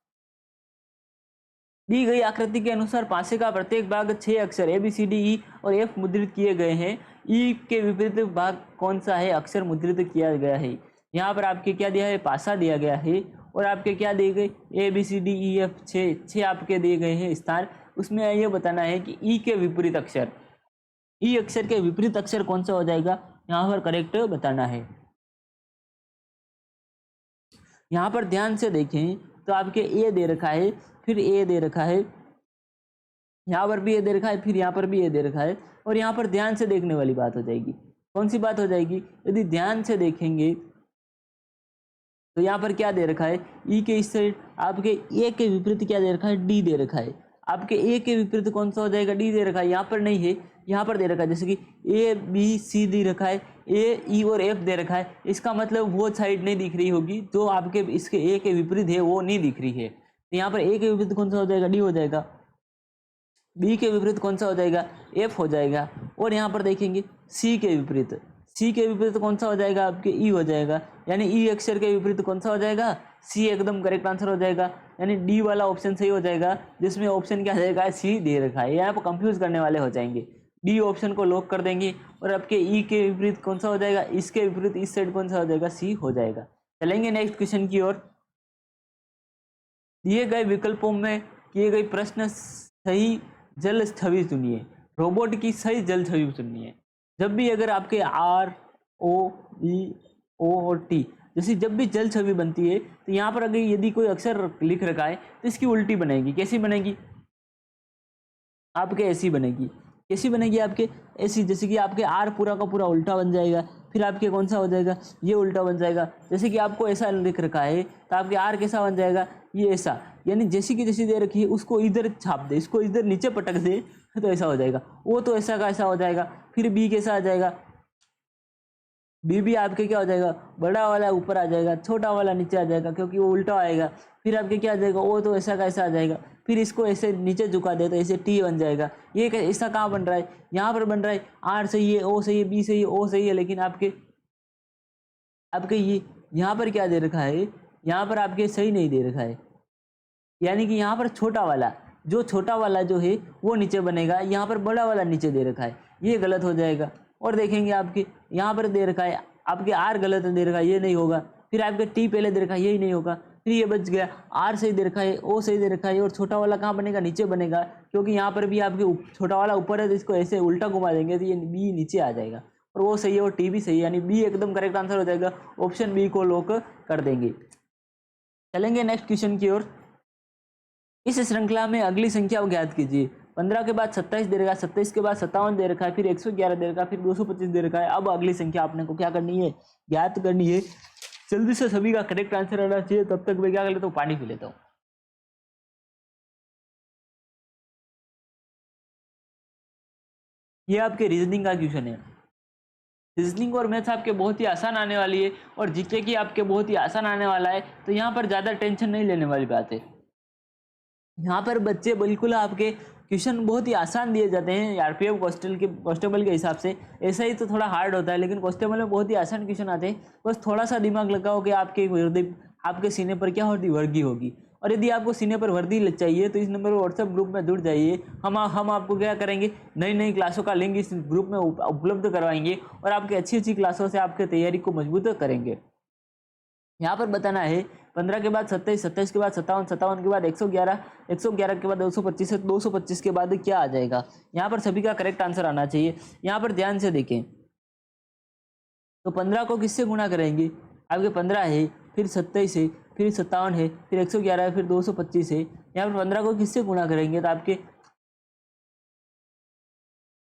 S1: दी गई आकृति के अनुसार पासे का प्रत्येक भाग 6 अक्षर ABCDE और F मुद्रित किए गए हैं। ई के विपरीत भाग कौन सा है, अक्षर मुद्रित किया गया है। यहाँ पर आपके क्या दिया है, पासा दिया गया है, और आपके क्या दिए गए, ABCDEF 6 आपके दिए गए हैं स्थान। उसमें ये बताना है कि ई के विपरीत अक्षर, ई अक्षर के विपरीत अक्षर कौन सा हो जाएगा, यहाँ पर करेक्ट बताना है। यहाँ पर ध्यान से देखें तो आपके ए दे रखा है, फिर ए दे रखा है, यहाँ पर भी ए दे रखा है, फिर यहाँ पर भी ए दे रखा है। और यहाँ पर ध्यान से देखने वाली बात हो जाएगी। कौन सी बात हो जाएगी, यदि ध्यान से देखेंगे तो यहाँ पर क्या दे रखा है, ई के इस साइड आपके ए के विपरीत क्या दे रखा है, डी दे रखा है। आपके ए के विपरीत कौन सा हो जाएगा, डी दे रखा है। यहाँ पर नहीं है, यहाँ पर दे रखा है, जैसे कि ABC दे रखा है, E और F दे रखा है। इसका मतलब वो साइड नहीं दिख रही होगी जो आपके इसके ए के विपरीत है, वो नहीं दिख रही है। तो यहाँ पर ए के विपरीत कौन सा हो जाएगा, डी हो जाएगा। बी के विपरीत कौन सा हो जाएगा, F हो जाएगा। और यहाँ पर देखेंगे सी के विपरीत, सी के विपरीत कौन सा हो जाएगा, आपके ई हो जाएगा। यानी ई अक्षर के विपरीत कौन सा हो जाएगा, सी एकदम करेक्ट आंसर हो जाएगा। यानी डी वाला ऑप्शन सही हो जाएगा, जिसमें ऑप्शन क्या जाएगा, सी दे रखा है। यहाँ पर कंफ्यूज करने वाले हो जाएंगे। डी ऑप्शन को लॉक कर देंगे। और आपके ई के विपरीत कौन सा हो जाएगा, इसके विपरीत इस साइड कौन सा हो जाएगा, सी हो जाएगा। चलेंगे नेक्स्ट क्वेश्चन की ओर। दिए गए विकल्पों में किए गए प्रश्न सही जल छवि चुनिए। रोबोट की सही जल छवि चुनिए। जब भी अगर आपके ROBO और T जैसी जब भी जल छवि बनती है, तो यहाँ पर अगर यदि कोई अक्षर लिख रखा है तो इसकी उल्टी बनेगी। कैसी बनेगी, आपके ऐसी बनेगी। कैसी बनेगी, आपके ऐसी, जैसे कि आपके R पूरा का पूरा उल्टा बन जाएगा। फिर आपके कौन सा हो जाएगा, ये उल्टा बन जाएगा। जैसे कि आपको ऐसा लिख रखा है तो आपके R कैसा बन जाएगा, ये ऐसा। यानी जैसी की जैसी दे रखी है उसको इधर छाप दे, इसको इधर नीचे पटक दे तो ऐसा हो जाएगा। वो तो ऐसा का ऐसा हो जाएगा। फिर B कैसा आ जाएगा, बी भी आपके क्या हो जाएगा, बड़ा वाला ऊपर आ जाएगा, छोटा वाला नीचे आ जाएगा, क्योंकि वो उल्टा आएगा। फिर आपके क्या आ जाएगा, वो तो ऐसा का ऐसा आ जाएगा। फिर इसको ऐसे नीचे झुका दे तो ऐसे टी बन जाएगा। ये ऐसा कहाँ बन रहा है, यहाँ पर बन रहा है। आर सही है, ओ सही है, बी सही है, ओ सही है, लेकिन आपके ये यहाँ पर क्या दे रखा है, यहाँ पर आपके सही नहीं दे रखा है। यानी कि यहाँ पर छोटा वाला जो है वो नीचे बनेगा, यहाँ पर बड़ा वाला नीचे दे रखा है, ये गलत हो जाएगा। और देखेंगे आपके यहाँ पर दे रखा है, आपके आर गलत दे रखा है, ये नहीं होगा। फिर आपके टी पहले दे रखा है, यही नहीं होगा। फिर ये बच गया, आर सही दे रखा है, ओ सही दे रखा है, और छोटा वाला कहाँ बनेगा, नीचे बनेगा, क्योंकि यहाँ पर भी आपके छोटा वाला ऊपर है, तो इसको ऐसे उल्टा घुमा देंगे तो ये बी नीचे आ जाएगा, और वो सही है और टी भी सही है। यानी बी एकदम करेक्ट आंसर हो जाएगा। ऑप्शन बी को लॉक कर देंगे। चलेंगे नेक्स्ट क्वेश्चन की ओर। इस श्रृंखला में अगली संख्या ज्ञात कीजिए। 15 के बाद 27 दे रखा है, 27 के बाद 57 दे रखा है, फिर 111 दे रखा है, फिर 225 दे रखा है। अब अगली संख्या आपने को क्या करनी है, ज्ञात करनी है। जल्दी से सभी का करेक्ट आंसर आना चाहिए। तब तक मैं क्या कर लेता हूँ, पानी पी लेता हूँ। ये आपके रीजनिंग का क्वेश्चन है। रीजनिंग और मैथ्स आपके बहुत ही आसान आने वाली है और जीके की आपके बहुत ही आसान आने वाला है, तो यहाँ पर ज़्यादा टेंशन नहीं लेने वाली बात है। यहाँ पर बच्चे बिल्कुल आपके क्वेश्चन बहुत ही आसान दिए जाते हैं आरपीएफ कांस्टेबल के हिसाब से। ऐसा ही तो थोड़ा हार्ड होता है, लेकिन कांस्टेबल में बहुत ही आसान क्वेश्चन आते हैं। बस थोड़ा सा दिमाग लगाओ कि आपके सीने पर क्या होती वर्दी होगी। और यदि आपको सीने पर वर्दी चाहिए तो इस नंबर पर व्हाट्सएप ग्रुप में जुड़ जाइए। हम आपको क्या करेंगे, नई नई क्लासों का लिंक इस ग्रुप में उपलब्ध करवाएंगे और आपकी अच्छी अच्छी क्लासों से आपकी तैयारी को मजबूत करेंगे। यहाँ पर बताना है 15 के बाद 27, 27 के बाद 57, 57 के बाद 111, 111 के बाद 225 है, 225 के बाद क्या आ जाएगा। यहाँ पर सभी का करेक्ट आंसर आना चाहिए। यहाँ पर ध्यान से देखें तो 15 को किससे गुणा करेंगे, आपके 15 है, फिर 27 है, फिर 57 है, फिर 111 है, फिर 225 है। यहाँ पर 15 को किससे गुणा करेंगे तो आपके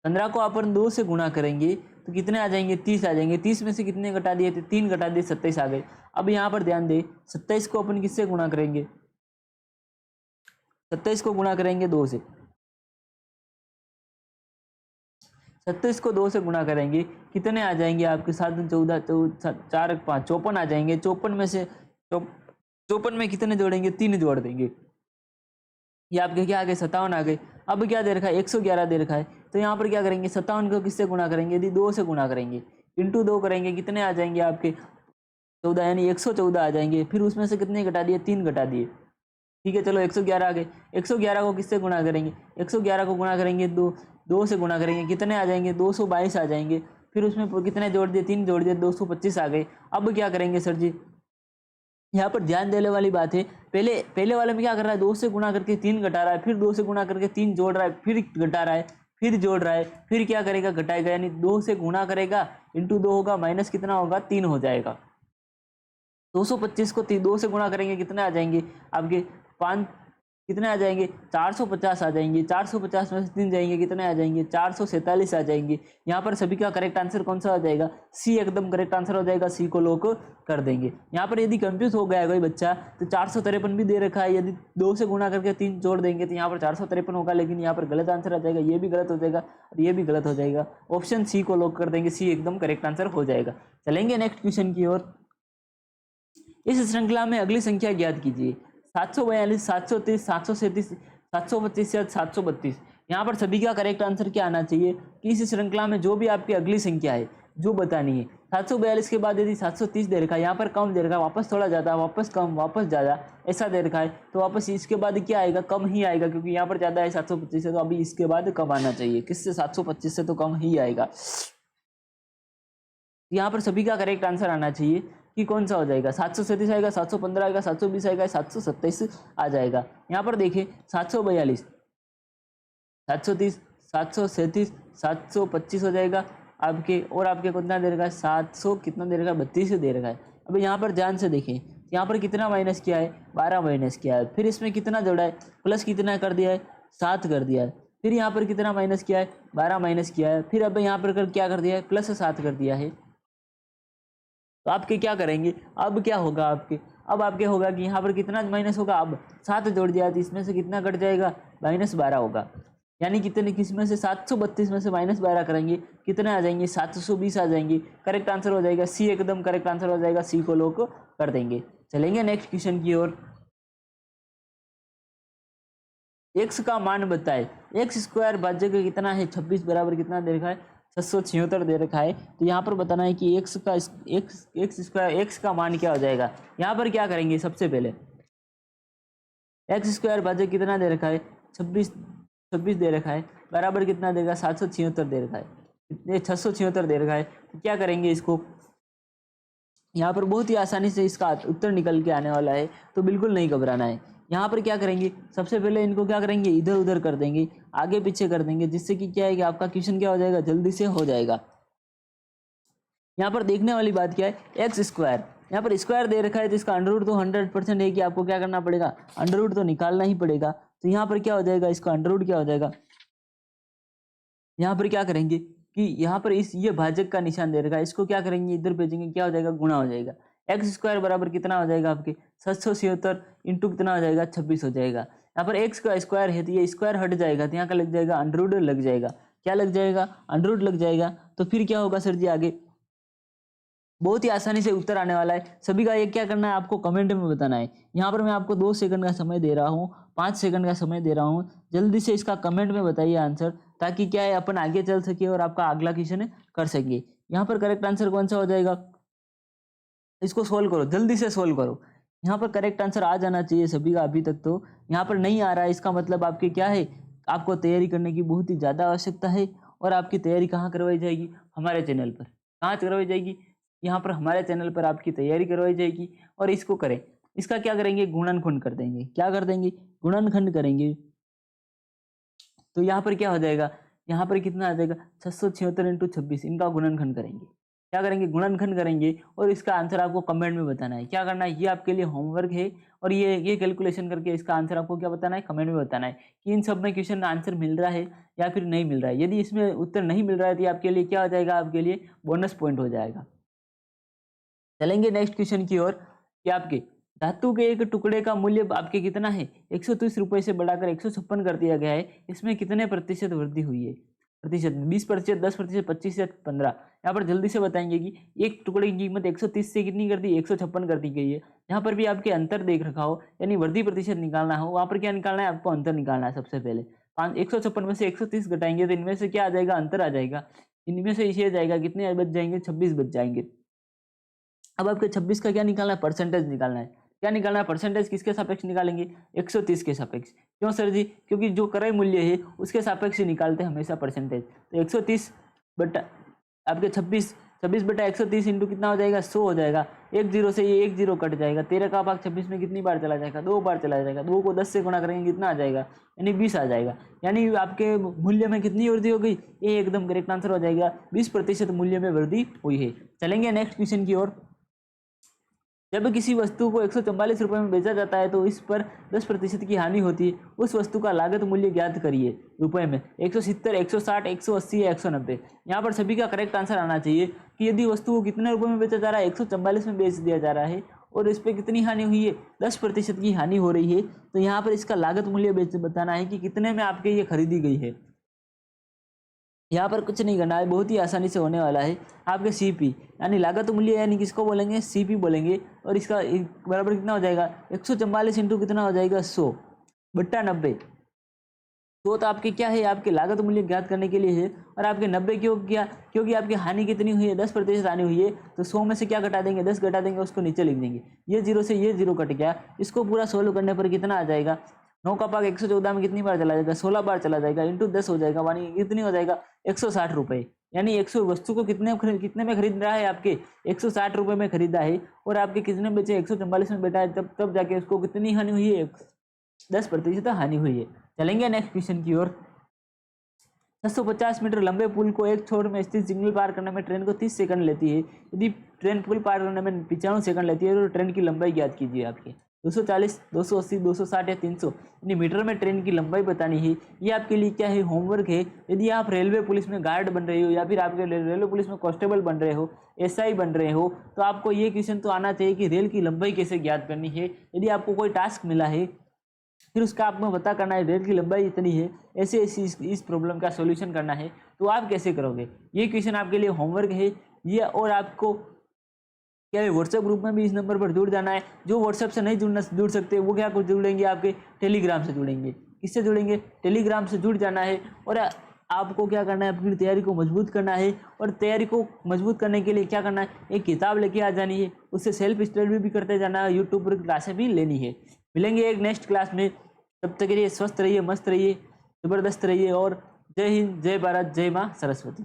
S1: 15 को अपन 2 से गुणा करेंगे तो कितने आ जाएंगे, 30 आ जाएंगे। 30 में से कितने घटा दिए थे, 3 घटा दिए, 27 आ गए। अब यहाँ पर ध्यान दे 27 को अपन किससे गुणा करेंगे, 27 को गुणा करेंगे 2 से। 27 को 2 से गुणा करेंगे कितने आ जाएंगे आपके 7, 14, 4, 5, 54 आ जाएंगे। 54 में से 54 में कितने जोड़ेंगे, 3 जोड़ देंगे। ये आपके क्या आ गए, 57 आ गए। अब क्या दे रखा है, 111 दे रखा है। तो यहाँ पर क्या करेंगे, 57 को किससे गुणा करेंगे, यदि 2 से गुणा करेंगे, इंटू 2 करेंगे, कितने आ जाएंगे आपके 14, यानी 114 आ जाएंगे। फिर उसमें से कितने घटा दिए, 3 घटा दिए। ठीक है, चलो 111 आ गए। 111 को किससे गुणा करेंगे, 111 को गुणा करेंगे 2 से गुणा करेंगे, कितने आ जाएंगे, 222 आ जाएंगे। फिर उसमें कितने जोड़ दिए, 3 जोड़ दिए, 225 आ गए। अब क्या करेंगे सर जी, यहाँ पर ध्यान देने वाली बात है, पहले वाले में क्या कर रहा है, 2 से गुणा करके 3 घटा रहा है, फिर 2 से गुणा करके 3 जोड़ रहा है, फिर घटा रहा है, फिर जोड़ रहा है, फिर क्या करेगा, घटाएगा। यानी 2 से गुणा करेगा, इंटू 2 होगा, माइनस कितना होगा, 3 हो जाएगा। 225 को 2 से गुणा करेंगे, कितने आ जाएंगे आपके 5, कितने आ जाएंगे, 450 आ जाएंगे। 450 में से 3 जाएंगे, कितने आ जाएंगे, 447 आ जाएंगे। यहाँ पर सभी का करेक्ट आंसर कौन सा हो जाएगा, सी एकदम करेक्ट आंसर हो जाएगा। सी को लॉक कर देंगे। यहाँ पर यदि कंफ्यूज हो गया है कोई बच्चा तो 453 भी दे रखा है, यदि 2 से गुणा करके 3 जोड़ देंगे तो यहाँ पर 453 होगा, लेकिन यहाँ पर गलत आंसर आ जाएगा। ये भी गलत हो जाएगा और ये भी गलत हो जाएगा। ऑप्शन सी को लॉक कर देंगे, सी एकदम करेक्ट आंसर हो जाएगा। चलेंगे नेक्स्ट क्वेश्चन की ओर। इस श्रृंखला में अगली संख्या ज्ञात कीजिए, 742, 730, 737, 725 या 732। यहाँ पर सभी का करेक्ट आंसर क्या आना चाहिए कि इस श्रृंखला में जो भी आपकी अगली संख्या है जो बतानी है। 742 के बाद यदि 730 दे रखा है, यहाँ पर कम दे रखा है, वापस थोड़ा ज़्यादा, वापस कम, वापस ज़्यादा, ऐसा दे रखा है, तो वापस इसके बाद क्या आएगा, कम ही आएगा, क्योंकि यहाँ पर ज़्यादा है 725 से, तो अभी इसके बाद कम आना चाहिए। किससे, 725 से तो कम ही आएगा। यहाँ पर सभी का करेक्ट आंसर आना चाहिए कि कौन सा हो जाएगा, 737 आएगा, 715 आएगा, 720 आएगा, 727 आ जाएगा। यहाँ पर देखिए 742, 730, 737, 725 हो जाएगा आपके। और आपके कितना दे रखा है, 700 कितना दे रखा है, 32 दे रखा है। अब यहाँ पर ध्यान से देखें, यहाँ पर कितना माइनस किया है, 12 माइनस किया है। फिर इसमें कितना जोड़ा है, प्लस कितना कर दिया है, 7 कर दिया है। फिर यहाँ पर कितना माइनस किया है, 12 माइनस किया है। फिर अब यहाँ पर क्या कर दिया है, प्लस 7 कर दिया है। तो आपके क्या करेंगे, अब क्या होगा आपके, अब आपके होगा कि यहाँ पर कितना माइनस होगा, अब 7 जोड़ दिया तो इसमें से कितना कट जाएगा, -12 होगा। यानी कितने, किस में से, 732 में से -12 करेंगे, कितने आ जाएंगे, 720 आ जाएंगे। करेक्ट आंसर हो जाएगा सी, एकदम करेक्ट आंसर हो जाएगा। सी को लॉक कर देंगे। चलेंगे नेक्स्ट क्वेश्चन की ओर। एक्स का मान बताए, एक्स स्क्वायर भाज्य कितना है, 26 बराबर कितना दे रखा है, 676 दे रखा है। तो यहाँ पर बताना है कि एक्स स्क्वायर, एक्स का मान क्या हो जाएगा। यहाँ पर क्या करेंगे, सबसे पहले एक्स स्क्वायर भाज्य कितना दे रखा है, 26 दे रखा है, बराबर कितना देगा, 776 दे रखा है, कितने, 676 दे रखा है। तो क्या करेंगे इसको, यहाँ पर बहुत ही आसानी से इसका उत्तर निकल के आने वाला है, तो बिल्कुल नहीं घबराना है। यहाँ पर क्या करेंगे, सबसे पहले इनको क्या करेंगे, इधर उधर कर देंगे, आगे पीछे कर देंगे, जिससे कि क्या है कि आपका क्वेश्चन क्या हो जाएगा, जल्दी से हो जाएगा। यहाँ पर देखने वाली बात क्या है, एक्स स्क्वायर, यहाँ पर स्क्वायर दे रखा है तो इसका अंडर रूट तो 100% है कि आपको क्या करना पड़ेगा, अंडर रूट तो निकालना ही पड़ेगा। तो यहाँ पर क्या हो जाएगा, इसका अंडर रूट क्या हो जाएगा, यहाँ पर क्या करेंगे कि यहाँ पर ये भाजक का निशान दे रखा है, इसको क्या करेंगे, इधर भेजेंगे, क्या हो जाएगा, गुणा हो जाएगा। एक्स स्क्वायर बराबर कितना हो जाएगा आपके 776 इंटू कितना हो जाएगा 26 हो जाएगा। यहाँ पर एक्स का स्क्वायर है तो ये स्क्वायर हट जाएगा तो यहाँ का लग जाएगा अंडरवुड लग जाएगा। क्या लग जाएगा? अंडरवुड लग जाएगा। तो फिर क्या होगा सर जी आगे? बहुत ही आसानी से उत्तर आने वाला है। सभी का ये क्या करना है आपको कमेंट में बताना है। यहाँ पर मैं आपको 2 सेकंड का समय दे रहा हूँ, 5 सेकंड का समय दे रहा हूँ, जल्दी से इसका कमेंट में बताइए आंसर, ताकि क्या है अपन आगे चल सके और आपका अगला क्वेश्चन कर सकेंगे। यहाँ पर करेक्ट आंसर कौन सा हो जाएगा? इसको सोल्व करो, जल्दी से सोल्व करो। यहाँ पर करेक्ट आंसर आ जाना चाहिए सभी का। अभी तक तो यहाँ पर नहीं आ रहा है, इसका मतलब आपके क्या है, आपको तैयारी करने की बहुत ही ज़्यादा आवश्यकता है। और आपकी तैयारी कहाँ करवाई जाएगी? हमारे चैनल पर। कहाँ करवाई जाएगी? यहाँ पर हमारे चैनल पर आपकी तैयारी करवाई जाएगी। और इसको करें, इसका क्या करेंगे? गुणनखंड कर देंगे। क्या कर देंगे? गुणनखंड करेंगे। तो यहाँ पर क्या हो जाएगा? यहाँ पर कितना आ जाएगा? 676 इंटू 26, इनका गुणनखंड करेंगे। क्या करेंगे? गुणनखंड करेंगे। और इसका आंसर आपको कमेंट में बताना है। क्या करना है? ये आपके लिए होमवर्क है। और ये कैलकुलेशन करके इसका आंसर आपको क्या बताना है? कमेंट में बताना है कि इन सब में क्वेश्चन आंसर मिल रहा है या फिर नहीं मिल रहा है। यदि इसमें उत्तर नहीं मिल रहा है तो आपके लिए क्या हो जाएगा? आपके लिए बोनस पॉइंट हो जाएगा। चलेंगे नेक्स्ट क्वेश्चन की ओर कि आपके धातु के एक टुकड़े का मूल्य आपके कितना है? 130 रुपये से बढ़ाकर 156 कर दिया गया है। इसमें कितने प्रतिशत वृद्धि हुई है? प्रतिशत में 20%, 10%, 25% 15। यहाँ पर जल्दी से बताएंगे कि एक टुकड़े की कीमत 130 से कितनी कर दी? 156 कर दी गई है। यहाँ पर भी आपके अंतर देख रखा हो, यानी वृद्धि प्रतिशत निकालना हो, वहाँ पर क्या निकालना है? आपको अंतर निकालना है। सबसे पहले 156 में से 130 घटाएंगे तो इनमें से क्या आ जाएगा? अंतर आ जाएगा। इनमें से इसे जाएगा, कितने बच जाएंगे? 26 बच जाएंगे। अब आपके 26 का क्या निकालना है? परसेंटेज निकालना है। क्या निकालना है? परसेंटेज किसके सापेक्ष निकालेंगे? 130 के सापेक्ष। क्यों सर जी? क्योंकि जो क्रय मूल्य है उसके सापेक्ष निकालते हैं हमेशा परसेंटेज। तो 130 बटा आपके 26 बटा 130 इंटू कितना हो जाएगा? 100 हो जाएगा। 1 0 से ये 1 0 कट जाएगा। 13 का भाग 26 में कितनी बार चला जाएगा? 2 बार चला जाएगा। 2 को 10 से गुणा करेंगे कितना आ जाएगा? यानी 20 आ जाएगा। यानी आपके मूल्य में कितनी वृद्धि हो गई? ये एकदम करेक्ट आंसर हो जाएगा। 20% मूल्य में वृद्धि हुई है। चलेंगे नेक्स्ट क्वेश्चन की ओर। जब किसी वस्तु को 144 रुपये में बेचा जाता है तो इस पर 10% की हानि होती है। उस वस्तु का लागत मूल्य ज्ञात करिए रुपए में। 170, 160, 180 या 190। यहाँ पर सभी का करेक्ट आंसर आना चाहिए कि यदि वस्तु को कितने रुपए में बेचा जा रहा है? 144 में बेच दिया जा रहा है और इस पर कितनी हानि हुई है? 10% की हानि हो रही है। तो यहाँ पर इसका लागत मूल्य बताना है कि कितने में आपके ये खरीदी गई है। यहाँ पर कुछ नहीं करना है, बहुत ही आसानी से होने वाला है। आपके सीपी यानी लागत मूल्य यानी किसको बोलेंगे? सीपी बोलेंगे। और इसका बराबर कितना हो जाएगा? 144 इंटू कितना हो जाएगा? 100 बट्टा 90। तो आपके क्या है? आपके लागत मूल्य ज्ञात करने के लिए है। और आपके 90 क्यों किया? क्योंकि आपकी हानि कितनी हुई है? 10% हानि हुई है। तो 100 में से क्या घटा देंगे? 10 घटा देंगे, उसको नीचे लिख देंगे। ये 0 से ये 0 कट गया। इसको पूरा सोल्व करने पर कितना आ जाएगा? 9 का भाग 114 में कितनी बार चला जाएगा? 16 बार चला जाएगा। इंटू 10 हो जाएगा, यानी कितनी हो जाएगा? 160 रुपये। यानी 100 वस्तु को कितने में खरीद रहा है? आपके 160 रुपये में खरीदा है। और आपके कितने बचे? 144 में बेटा है, तब जाके उसको कितनी हानि हुई है? 10% हानि हुई है। चलेंगे नेक्स्ट क्वेश्चन की ओर। 650 मीटर लंबे पुल को एक छोर में स्थित सिग्नल पार करने में ट्रेन को 30 सेकंड लेती है। यदि ट्रेन पुल पार करने में 95 सेकंड लेती है तो ट्रेन की लंबाई ज्ञात कीजिए। आपके 240, 280, 260 या 300 यानी मीटर में ट्रेन की लंबाई बतानी है। ये आपके लिए क्या है? होमवर्क है। यदि आप रेलवे पुलिस में गार्ड बन रहे हो या फिर आपके रेलवे पुलिस में कांस्टेबल बन रहे हो, एसआई बन रहे हो, तो आपको ये क्वेश्चन तो आना चाहिए कि रेल की लंबाई कैसे ज्ञात करनी है। यदि आपको कोई टास्क मिला है फिर उसका आपको पता करना है रेल की लंबाई इतनी है, ऐसे इस प्रॉब्लम का सॉल्यूशन करना है, तो आप कैसे करोगे? ये क्वेश्चन आपके लिए होमवर्क है ये। और आपको क्या है? व्हाट्सएप ग्रुप में भी इस नंबर पर जुड़ जाना है। जो व्हाट्सएप से नहीं जुड़ सकते वो क्या कुछ जुड़ेंगे? आपके टेलीग्राम से जुड़ेंगे। किससे जुड़ेंगे? टेलीग्राम से जुड़ जाना है। और आपको क्या करना है? अपनी तैयारी को मजबूत करना है। और तैयारी को मजबूत करने के लिए क्या करना है? एक किताब लेके आ जानी है, उससे सेल्फ स्टडी भी करते जाना है, यूट्यूब पर क्लासें भी लेनी है। मिलेंगे एक नेक्स्ट क्लास में। तब तक के लिए स्वस्थ रहिए, मस्त रहिए, ज़बरदस्त रहिए। और जय हिंद, जय भारत, जय माँ सरस्वती।